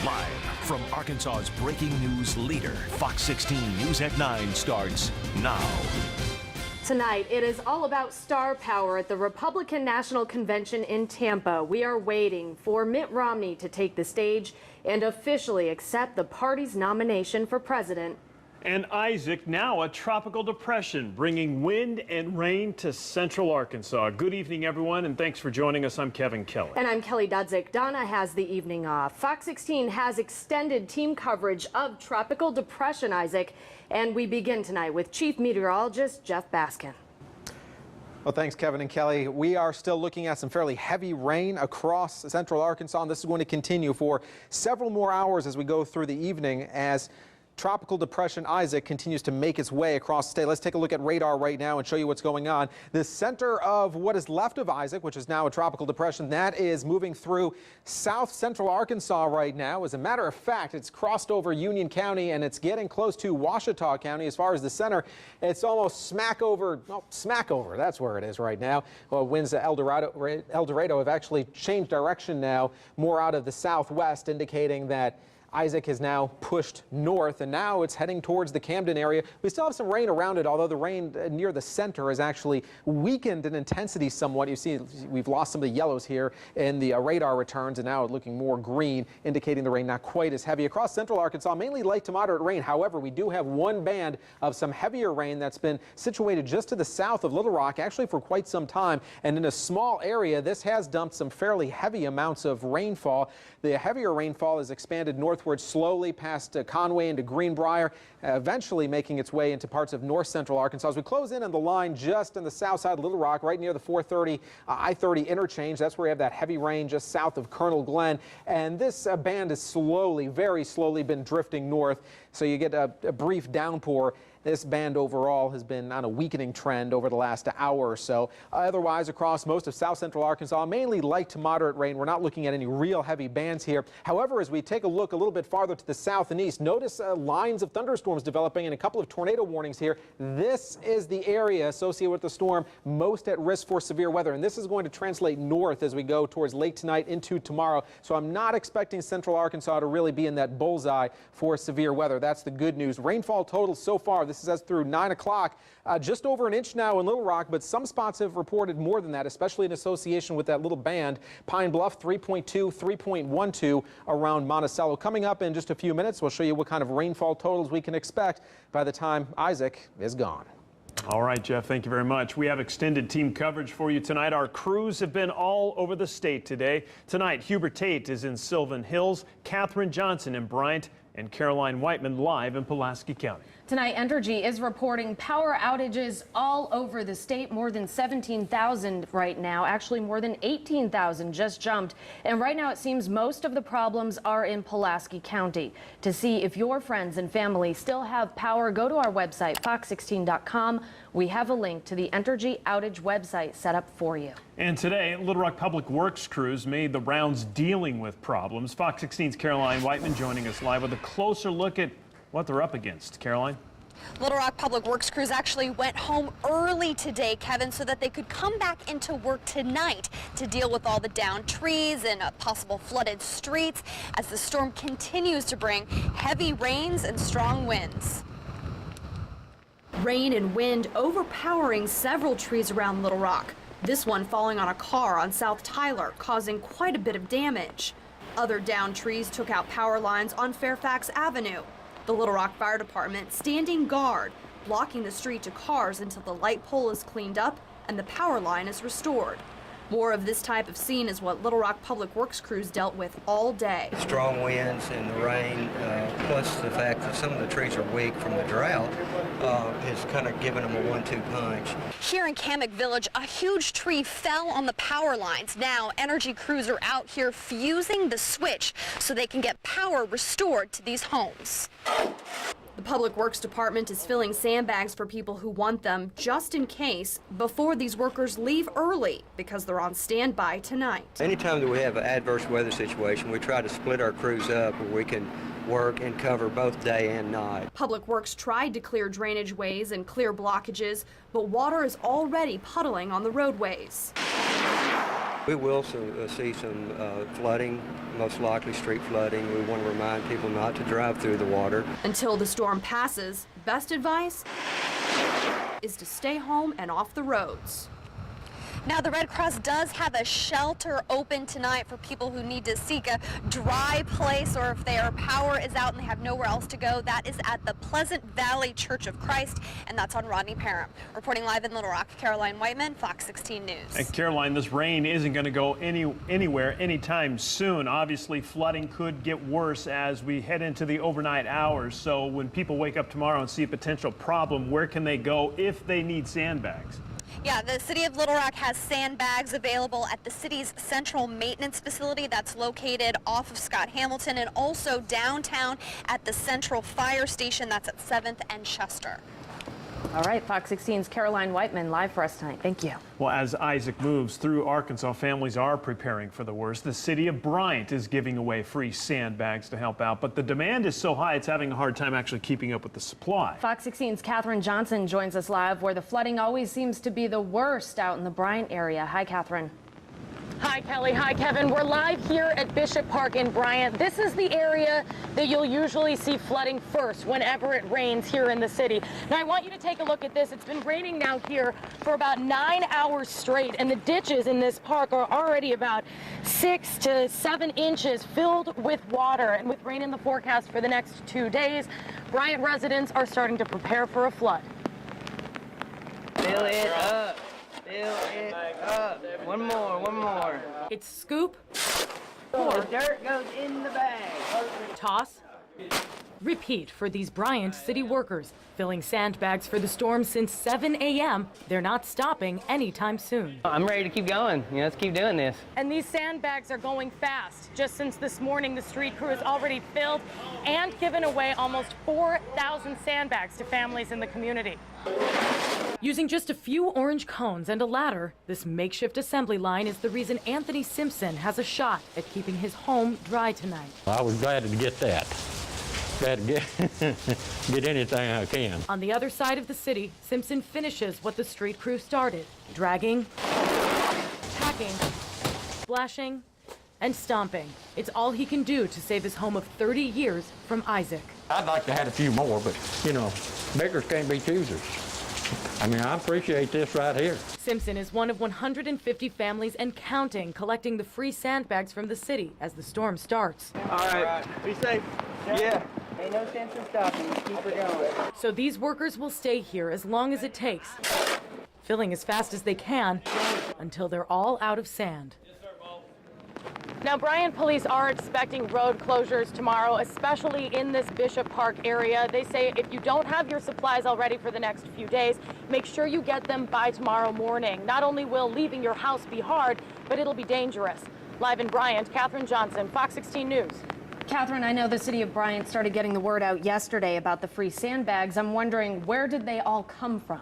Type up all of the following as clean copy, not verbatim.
Live from Arkansas's breaking news leader, Fox 16 News at 9 starts now. Tonight, it is all about star power at the Republican National Convention in Tampa. We are waiting for Mitt Romney to take the stage and officially accept the party's nomination for president. And Isaac, now a tropical depression, bringing wind and rain to central Arkansas. Good evening, everyone, and thanks for joining us. I'm Kevin Kelly. And I'm Kelly Dudzik. Donna has the evening off. Fox 16 has extended team coverage of tropical depression, Isaac. And we begin tonight with Chief Meteorologist Jeff Baskin. Well, thanks, Kevin and Kelly. We are still looking at some fairly heavy rain across central Arkansas, and this is going to continue for several more hours as we go through the evening as Tropical Depression Isaac continues to make its way across the state. Let's take a look at radar right now and show you what's going on. The center of what is left of Isaac, which is now a tropical depression, that is moving through south central Arkansas right now. As a matter of fact, it's crossed over Union County and it's getting close to Ouachita County. As far as the center, it's almost smack over. That's where it is right now. Well, winds at El Dorado have actually changed direction now, more out of the southwest, indicating that Isaac has now pushed north, and now it's heading towards the Camden area. We still have some rain around it, although the rain near the center has actually weakened in intensity somewhat. You see, we've lost some of the yellows here in the radar returns, and now it's looking more green, indicating the rain not quite as heavy. Across central Arkansas, mainly light to moderate rain. However, we do have one band of some heavier rain that's been situated just to the south of Little Rock, actually for quite some time. And in a small area, this has dumped some fairly heavy amounts of rainfall. The heavier rainfall has expanded northward slowly past Conway into Greenbrier, eventually making its way into parts of north central Arkansas. As we close in on the line just on the south side of Little Rock, right near the 430 I-30 interchange, that's where we have that heavy rain just south of Colonel Glenn. And this band has slowly, very slowly been drifting north. So you get a brief downpour. This band overall has been on a weakening trend over the last hour or so. Otherwise, across most of south central Arkansas, mainly light to moderate rain. We're not looking at any real heavy bands here. However, as we take a look a little bit farther to the south and east, notice lines of thunderstorms developing and a couple of tornado warnings here. This is the area associated with the storm most at risk for severe weather, and this is going to translate north as we go towards late tonight into tomorrow. So I'm not expecting central Arkansas to really be in that bullseye for severe weather. That's the good news. Rainfall totals so far, this is as through 9 o'clock, just over an inch now in Little Rock, but some spots have reported more than that, especially in association with that little band. Pine Bluff 3.2, 3.12 around Monticello. Coming up in just a few minutes, we'll show you what kind of rainfall totals we can expect by the time Isaac is gone. All right, Jeff, thank you very much. We have extended team coverage for you tonight. Our crews have been all over the state today. Tonight, Hubert Tate is in Sylvan Hills, Katherine Johnson in Bryant, and Caroline Whiteman live in Pulaski County. Tonight, Entergy is reporting power outages all over the state. More than 17,000 right now. Actually, more than 18,000 just jumped. And right now, it seems most of the problems are in Pulaski County. To see if your friends and family still have power, go to our website, fox16.com. We have a link to the Entergy outage website set up for you. And today, Little Rock Public Works crews made the rounds dealing with problems. Fox 16's Caroline Whiteman joining us live with a closer look at what they're up against. Caroline? Little Rock Public Works crews actually went home early today, Kevin, so that they could come back into work tonight to deal with all the downed trees and possible flooded streets as the storm continues to bring heavy rains and strong winds. Rain and wind overpowering several trees around Little Rock. This one falling on a car on South Tyler, causing quite a bit of damage. Other downed trees took out power lines on Fairfax Avenue. The Little Rock Fire Department standing guard, blocking the street to cars until the light pole is cleaned up and the power line is restored. More of this type of scene is what Little Rock Public Works crews dealt with all day. Strong winds and the rain, plus the fact that some of the trees are weak from the drought, has kind of given them a 1-2 punch. Here in Kamek Village, a huge tree fell on the power lines. Now, Entergy crews are out here fusing the switch so they can get power restored to these homes. The Public Works Department is filling sandbags for people who want them just in case before these workers leave early because they're on standby tonight. Anytime that we have an adverse weather situation, we try to split our crews up where we can work and cover both day and night. Public Works tried to clear drainage ways and clear blockages, but water is already puddling on the roadways. We will see some flooding, most likely street flooding. We want to remind people not to drive through the water. Until the storm passes, best advice is to stay home and off the roads. Now, the Red Cross does have a shelter open tonight for people who need to seek a dry place, or if their power is out and they have nowhere else to go. That is at the Pleasant Valley Church of Christ, and that's on Rodney Parham. Reporting live in Little Rock, Caroline Whiteman, Fox 16 News. And Caroline, this rain isn't going to go anywhere anytime soon. Obviously, flooding could get worse as we head into the overnight hours. So when people wake up tomorrow and see a potential problem, where can they go if they need sandbags? Yeah, the city of Little Rock has sandbags available at the city's central maintenance facility that's located off of Scott Hamilton, and also downtown at the Central Fire Station that's at 7th and Chester. All right, Fox 16's Caroline Whiteman live for us tonight. Thank you. Well, as Isaac moves through Arkansas, families are preparing for the worst. The city of Bryant is giving away free sandbags to help out, but the demand is so high it's having a hard time actually keeping up with the supply. Fox 16's Catherine Johnson joins us live, where the flooding always seems to be the worst out in the Bryant area. Hi, Catherine. Hi, Kelly. Hi, Kevin. We're live here at Bishop Park in Bryant. This is the area that you'll usually see flooding first whenever it rains here in the city. Now, I want you to take a look at this. It's been raining now here for about 9 hours straight, and the ditches in this park are already about 6 to 7 inches filled with water. And with rain in the forecast for the next 2 days, Bryant residents are starting to prepare for a flood. Fill it up. Fill it up. One more. It's scoop, The dirt goes in the bag. toss, repeat for these Bryant city workers. Filling sandbags for the storm since 7 a.m. They're not stopping anytime soon. I'm ready to keep going. Let's keep doing this. And these sandbags are going fast. Just since this morning, the street crew has already filled and given away almost 4,000 sandbags to families in the community. Using just a few orange cones and a ladder, this makeshift assembly line is the reason Anthony Simpson has a shot at keeping his home dry tonight. I was glad to get that. Glad to get anything I can. On the other side of the city, Simpson finishes what the street crew started, dragging, packing, splashing, and stomping. It's all he can do to save his home of 30 years from Isaac. I'd like to have a few more, but, beggars can't be choosers. I mean, I appreciate this right here. Simpson is one of 150 families and counting, collecting the free sandbags from the city as the storm starts. All right. Be safe. Yeah. Ain't no sense in stopping. Keep it going. So these workers will stay here as long as it takes, filling as fast as they can until they're all out of sand. Now, Bryant police are expecting road closures tomorrow, especially in this Bishop Park area. They say if you don't have your supplies already for the next few days, make sure you get them by tomorrow morning. Not only will leaving your house be hard, but it'll be dangerous. Live in Bryant, Catherine Johnson, Fox 16 News. Catherine, I know the city of Bryant started getting the word out yesterday about the free sandbags. I'm wondering, where did they all come from?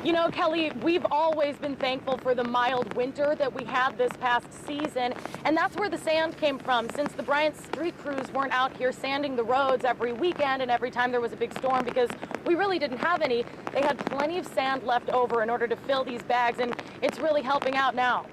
You know, Kelly, we've always been thankful for the mild winter that we had this past season, and that's where the sand came from, since the Bryant street crews weren't out here sanding the roads every weekend and every time there was a big storm, because we really didn't have any. They had plenty of sand left over in order to fill these bags, and it's really helping out now.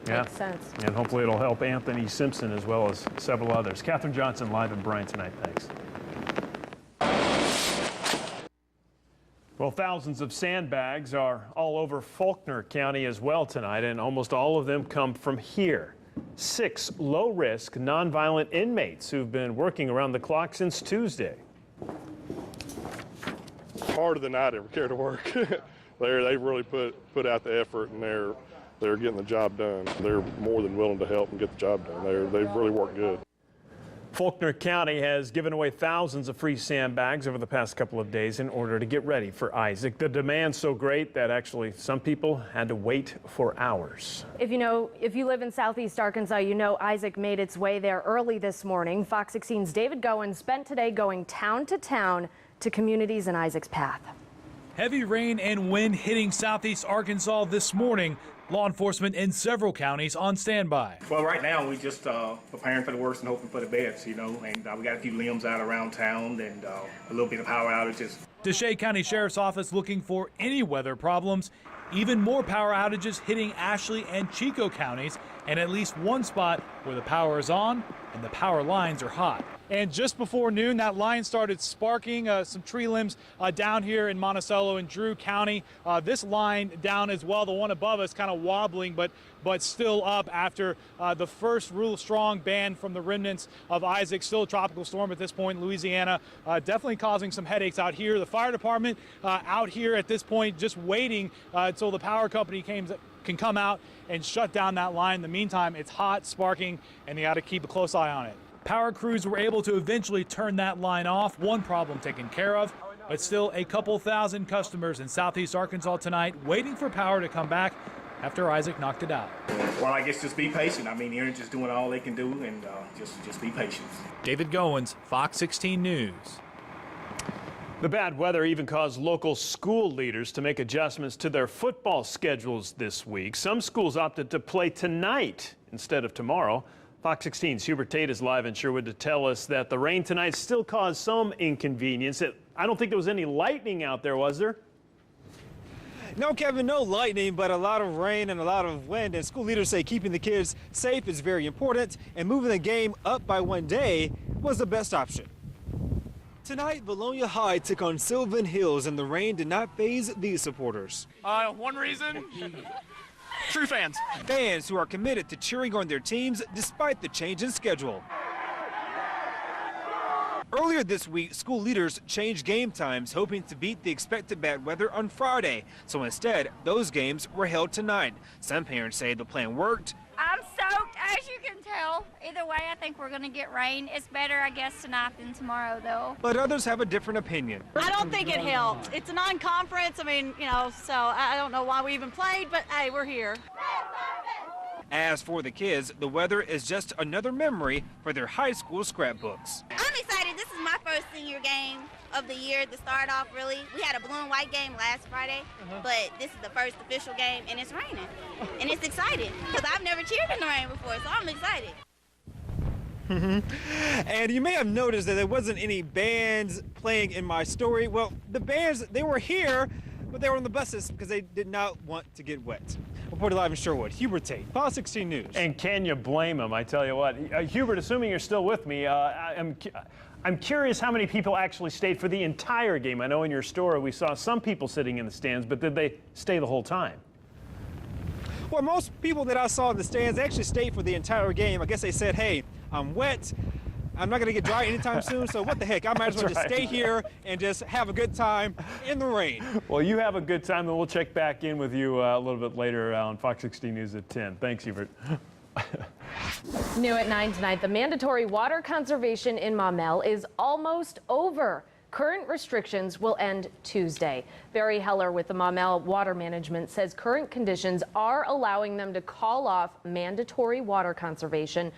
Yeah. Makes sense. And hopefully it'll help Anthony Simpson as well as several others. Catherine Johnson live in Bryant tonight. Thanks. Well, thousands of sandbags are all over Faulkner County as well tonight, and almost all of them come from here. 6 low-risk, nonviolent inmates who've been working around the clock since Tuesday. Harder than I'd ever care to work. They really put out the effort, and they're getting the job done. They're more than willing to help and get the job done. They've really worked good. Faulkner County has given away thousands of free sandbags over the past couple of days in order to get ready for Isaac. The demand's so great that actually some people had to wait for hours. If you live in Southeast Arkansas, you know Isaac made its way there early this morning. Fox 16's David Goen spent today going town to town to communities in Isaac's path. Heavy rain and wind hitting Southeast Arkansas this morning. Law enforcement in several counties on standby. Well, right now we just preparing for the worst and hoping for the best, and we got a few limbs out around town and a little bit of power outages. DeShay County Sheriff's Office looking for any weather problems Even more power outages hitting Ashley and Chico counties, and at least one spot where the power is on and the power lines are hot. And just before noon, that line started sparking some tree limbs down here in Monticello and Drew County. This line down as well, the one above us, kind of wobbling, but still up after the first real strong ban from the remnants of Isaac. Still a tropical storm at this point in Louisiana, definitely causing some headaches out here. The fire department out here at this point just waiting until the power company can come out and shut down that line. In the meantime, it's hot, sparking, and they got to keep a close eye on it. Power crews were able to eventually turn that line off, one problem taken care of, but still a couple thousand customers in southeast Arkansas tonight waiting for power to come back after Isaac knocked it out. Well, I guess just be patient. I mean, they're just doing all they can do, and just be patient. David Goins, Fox 16 News. The bad weather even caused local school leaders to make adjustments to their football schedules this week. Some schools opted to play tonight instead of tomorrow. Fox 16's Hubert Tate is live in Sherwood to tell us that the rain tonight still caused some inconvenience. I don't think there was any lightning out there, was there? No, Kevin, no lightning, but a lot of rain and a lot of wind. And school leaders say keeping the kids safe is very important, and moving the game up by one day was the best option. Tonight, Bologna High took on Sylvan Hills, and the rain did not faze these supporters. One reason? True fans. Fans who are committed to cheering on their teams despite the change in schedule. Earlier this week, school leaders changed game times, hoping to beat the expected bad weather on Friday. So instead, those games were held tonight. Some parents say the plan worked. I'm stoked, as you can tell. Either way, I think we're going to get rain. It's better, I guess, tonight than tomorrow, though. But others have a different opinion. I don't think it helped. It's a non-conference. I mean, so I don't know why we even played, but hey, we're here. As for the kids, the weather is just another memory for their high school scrapbooks. I'm excited. This is my first senior game of the year to start off, really. We had a blue and white game last Friday, but this is the first official game, and it's raining. And it's exciting, because I've never cheered in the rain before, so I'm excited. And you may have noticed that there wasn't any bands playing in my story. Well, the bands, they were here, but they were on the buses because they did not want to get wet. Reported live in Sherwood, Hubert Tate, Fox 16 News. And can you blame him? I tell you what. Hubert, assuming you're still with me, I'm curious how many people actually stayed for the entire game. I know in your story we saw some people sitting in the stands, but did they stay the whole time? Well, most people that I saw in the stands actually stayed for the entire game. I guess they said, hey, I'm wet. I'm not going to get dry anytime soon, so what the heck? I might as well just stay here and just have a good time in the rain. Well, you have a good time, and we'll check back in with you a little bit later on Fox 16 News at 10. Thanks, Hubert. New at 9 tonight, the mandatory water conservation in Maumelle is almost over. Current restrictions will end Tuesday. Barry Heller with the Maumelle Water Management says current conditions are allowing them to call off mandatory water conservation.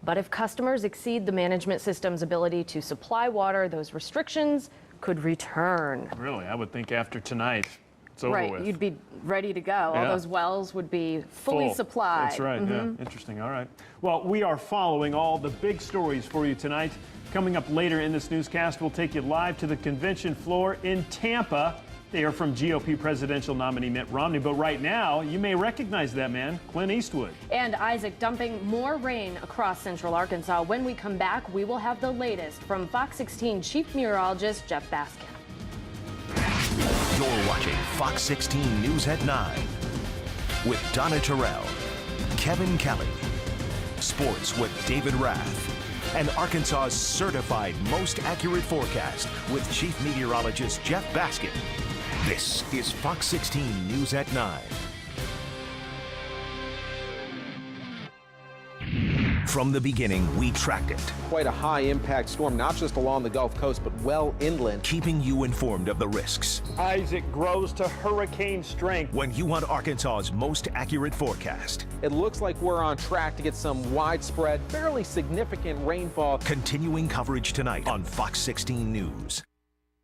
But if customers exceed the management system's ability to supply water, those restrictions could return. Really? I would think after tonight, it's over right, with. you'd be ready to go. All those wells would be fully supplied. That's right, yeah. Interesting, all right. Well, we are following all the big stories for you tonight. Coming up later in this newscast, we'll take you live to the convention floor in Tampa. They are from GOP presidential nominee Mitt Romney, but right now, you may recognize that man, Clint Eastwood. And Isaac dumping more rain across central Arkansas. When we come back, we will have the latest from Fox 16 Chief Meteorologist Jeff Baskin. You're watching Fox 16 News at 9 with Donna Terrell, Kevin Kelly, Sports with David Rath, and Arkansas's certified most accurate forecast with Chief Meteorologist Jeff Baskin. This is Fox 16 News at 9. From the beginning, we tracked it. Quite a high-impact storm, not just along the Gulf Coast, but well inland. Keeping you informed of the risks. Isaac grows to hurricane strength. When you want Arkansas's most accurate forecast. It looks like we're on track to get some widespread, fairly significant rainfall. Continuing coverage tonight on Fox 16 News.